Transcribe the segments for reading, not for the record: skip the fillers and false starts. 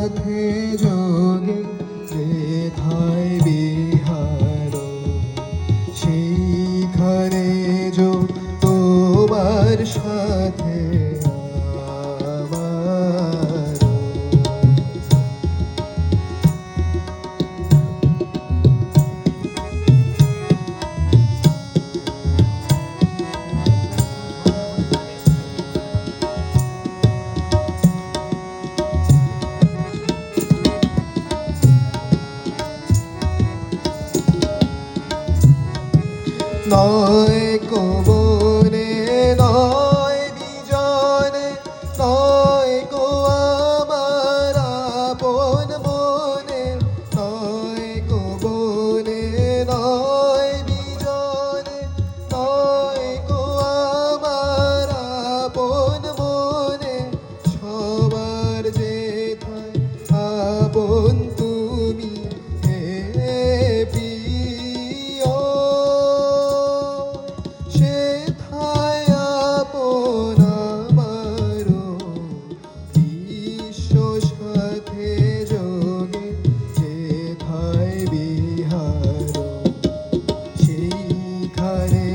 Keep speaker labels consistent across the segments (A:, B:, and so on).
A: সাথে যোগে যেথায় বিহার সেইখানে যোগ তোমার সাথে আমার। নয় কবনে নয় বিজনে নয় গো আমার আপন মনে, নয় কবনে নয় বিজনে নয় গো আমার আপন মনে, সবার যেথায় আপন তুমি হে প্রিয়, সেথায় আপন আমারও বিশ্ব সাথে যোগে যেথায় বিহার সেইখানে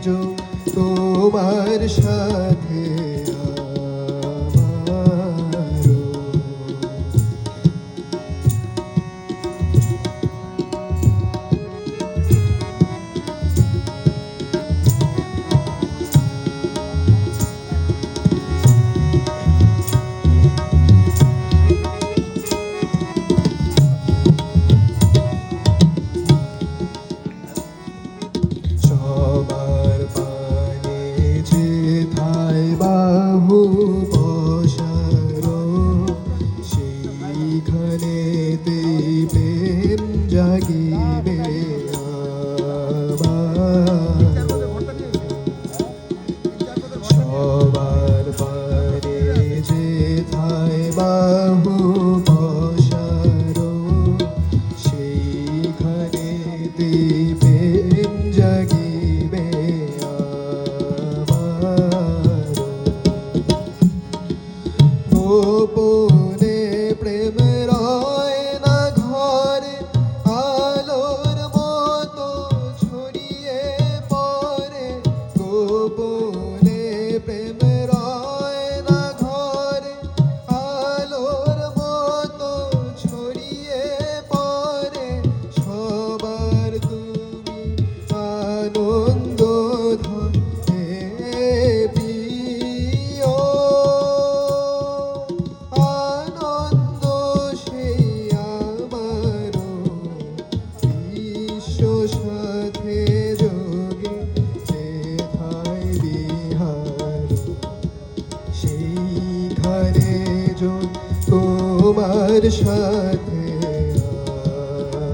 A: যোগ তোমার সাথে আমারও। সবার পানে যেথায় বাহু বসার সেইখানেতেই প্রেম জাগিবে আবার। সবার পানে যেথায় বাহু বসার সেইখানেতেই প্রেম জাগিবে আবার। গোপনে প্রেম রয় না ঘরে আলোর মতো ছড়িয়ে পড়ে, গোপনে প্রেম রয় না ঘরে আলোর মতো ছড়িয়ে পড়ে, সবার তুমি আনন্দ ধন হে প্রিয়, আনন্দ সেই আমারও বিশ্ব সাথে যোগে যেথায় বিহার সেইখানে যোগ তোমার সাথে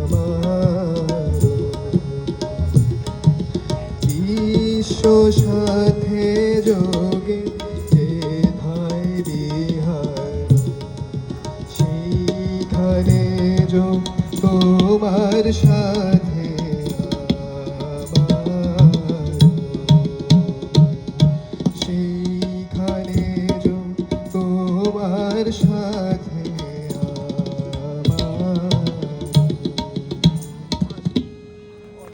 A: আমারও বিশ্ব সাথে যোগ